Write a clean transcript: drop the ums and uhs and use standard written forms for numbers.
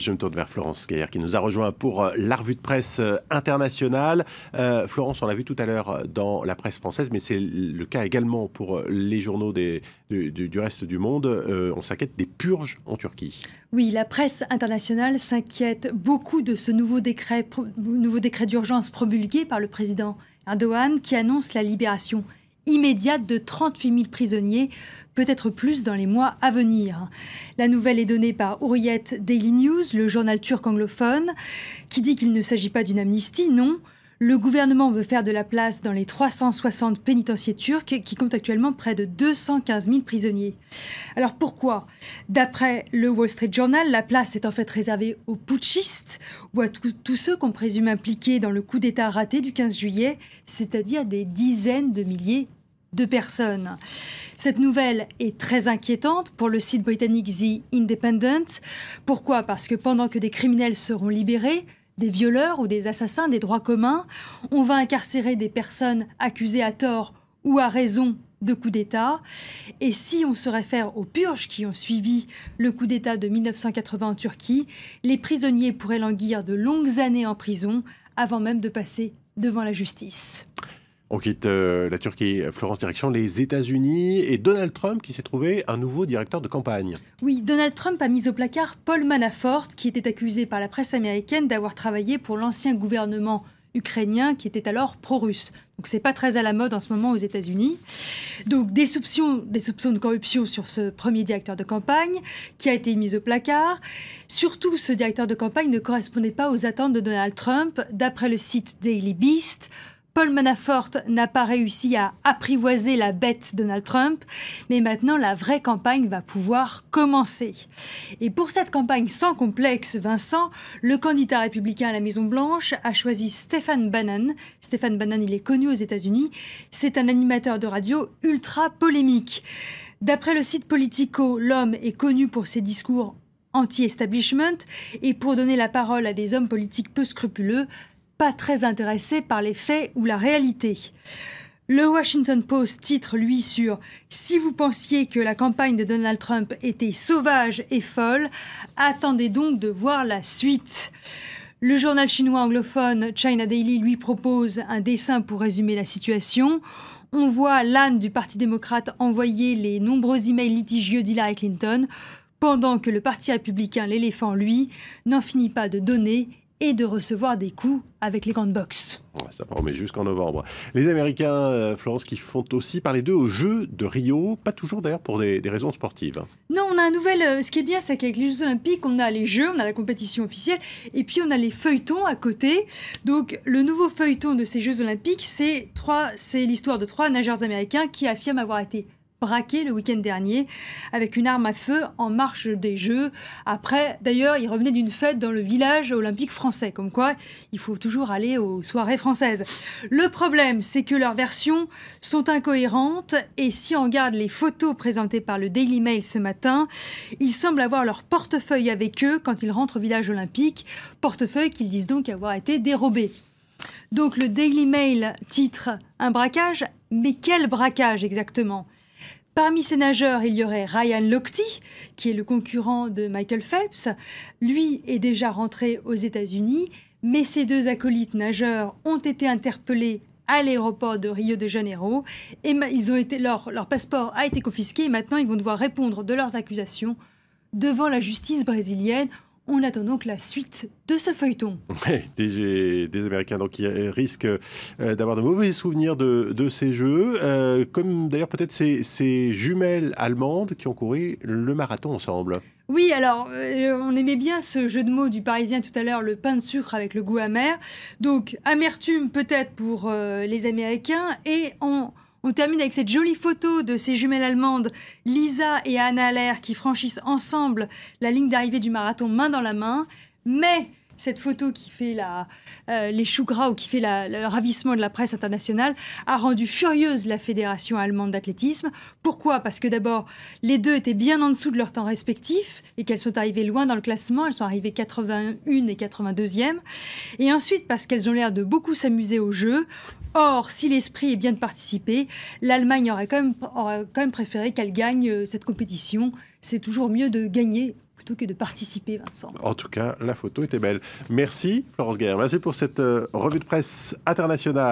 Je me tourne vers Florence Gaillard qui nous a rejoint pour la revue de presse internationale. Florence, on l'a vu tout à l'heure dans la presse française, mais c'est le cas également pour les journaux du reste du monde. On s'inquiète des purges en Turquie. Oui, la presse internationale s'inquiète beaucoup de ce nouveau décret d'urgence promulgué par le président Erdogan qui annonce la libération immédiate de 38 000 prisonniers, peut-être plus dans les mois à venir. La nouvelle est donnée par Hurriyet Daily News, le journal turc anglophone, qui dit qu'il ne s'agit pas d'une amnistie, non. Le gouvernement veut faire de la place dans les 360 pénitenciers turcs qui comptent actuellement près de 215 000 prisonniers. Alors pourquoi ? D'après le Wall Street Journal, la place est en fait réservée aux putschistes ou à tous ceux qu'on présume impliqués dans le coup d'État raté du 15 juillet, c'est-à-dire des dizaines de milliers de personnes. Cette nouvelle est très inquiétante pour le site britannique The Independent. Pourquoi ? Parce que pendant que des criminels seront libérés, des violeurs ou des assassins des droits communs, on va incarcérer des personnes accusées à tort ou à raison de coup d'État. Et si on se réfère aux purges qui ont suivi le coup d'État de 1980 en Turquie, les prisonniers pourraient languir de longues années en prison avant même de passer devant la justice. On quitte la Turquie, Florence, direction les États-Unis et Donald Trump qui s'est trouvé un nouveau directeur de campagne. Oui, Donald Trump a mis au placard Paul Manafort qui était accusé par la presse américaine d'avoir travaillé pour l'ancien gouvernement ukrainien qui était alors pro-russe. Donc c'est pas très à la mode en ce moment aux États-Unis. Donc des soupçons de corruption sur ce premier directeur de campagne qui a été mis au placard. Surtout, ce directeur de campagne ne correspondait pas aux attentes de Donald Trump. D'après le site Daily Beast, Paul Manafort n'a pas réussi à apprivoiser la bête Donald Trump, mais maintenant la vraie campagne va pouvoir commencer. Et pour cette campagne sans complexe, Vincent, le candidat républicain à la Maison-Blanche a choisi Stephen Bannon. Stephen Bannon, il est connu aux États-Unis. C'est un animateur de radio ultra polémique. D'après le site Politico, l'homme est connu pour ses discours anti-establishment et pour donner la parole à des hommes politiques peu scrupuleux, pas très intéressé par les faits ou la réalité. Le Washington Post titre, lui, sur « Si vous pensiez que la campagne de Donald Trump était sauvage et folle, attendez donc de voir la suite ». Le journal chinois anglophone China Daily lui propose un dessin pour résumer la situation. On voit l'âne du Parti démocrate envoyer les nombreux emails litigieux d'Hillary Clinton, pendant que le Parti républicain, l'éléphant, lui, n'en finit pas de donner et de recevoir des coups avec les gants de boxe. Ça promet jusqu'en novembre. Les Américains, Florence, qui font aussi parler d'eux aux Jeux de Rio, pas toujours d'ailleurs pour des raisons sportives. Non, on a un nouvel... ce qui est bien, c'est qu'avec les Jeux Olympiques, on a les Jeux, on a la compétition officielle, et puis on a les feuilletons à côté. Donc le nouveau feuilleton de ces Jeux Olympiques, c'est l'histoire de 3 nageurs américains qui affirment avoir été braqué le week-end dernier avec une arme à feu en marche des Jeux. Après, d'ailleurs, ils revenaient d'une fête dans le village olympique français, comme quoi il faut toujours aller aux soirées françaises. Le problème, c'est que leurs versions sont incohérentes et si on regarde les photos présentées par le Daily Mail ce matin, ils semblent avoir leur portefeuille avec eux quand ils rentrent au village olympique, portefeuille qu'ils disent donc avoir été dérobé. Donc le Daily Mail titre « Un braquage », mais quel braquage exactement ? Parmi ces nageurs, il y aurait Ryan Lochte, qui est le concurrent de Michael Phelps. Lui est déjà rentré aux États-Unis, mais ces 2 acolytes nageurs ont été interpellés à l'aéroport de Rio de Janeiro. Et leur passeport a été confisqué et maintenant ils vont devoir répondre de leurs accusations devant la justice brésilienne. On attend donc la suite de ce feuilleton. Ouais, des Américains donc, qui risquent d'avoir de mauvais souvenirs de ces Jeux, comme d'ailleurs peut-être ces jumelles allemandes qui ont couru le marathon ensemble. Oui, alors, on aimait bien ce jeu de mots du Parisien tout à l'heure, le pain de sucre avec le goût amer. Donc, amertume peut-être pour les Américains et on termine avec cette jolie photo de ces jumelles allemandes, Lisa et Anna Aller, qui franchissent ensemble la ligne d'arrivée du marathon main dans la main. Mais cette photo qui fait les choux gras ou qui fait le ravissement de la presse internationale a rendu furieuse la Fédération allemande d'athlétisme. Pourquoi ? Parce que d'abord, les 2 étaient bien en dessous de leur temps respectif et qu'elles sont arrivées loin dans le classement. Elles sont arrivées 81 et 82e. Et ensuite, parce qu'elles ont l'air de beaucoup s'amuser aux Jeux. Or, si l'esprit est bien de participer, l'Allemagne aurait quand même préféré qu'elle gagne cette compétition. C'est toujours mieux de gagner plutôt que de participer, Vincent. En tout cas, la photo était belle. Merci Florence Guerre, merci pour cette revue de presse internationale.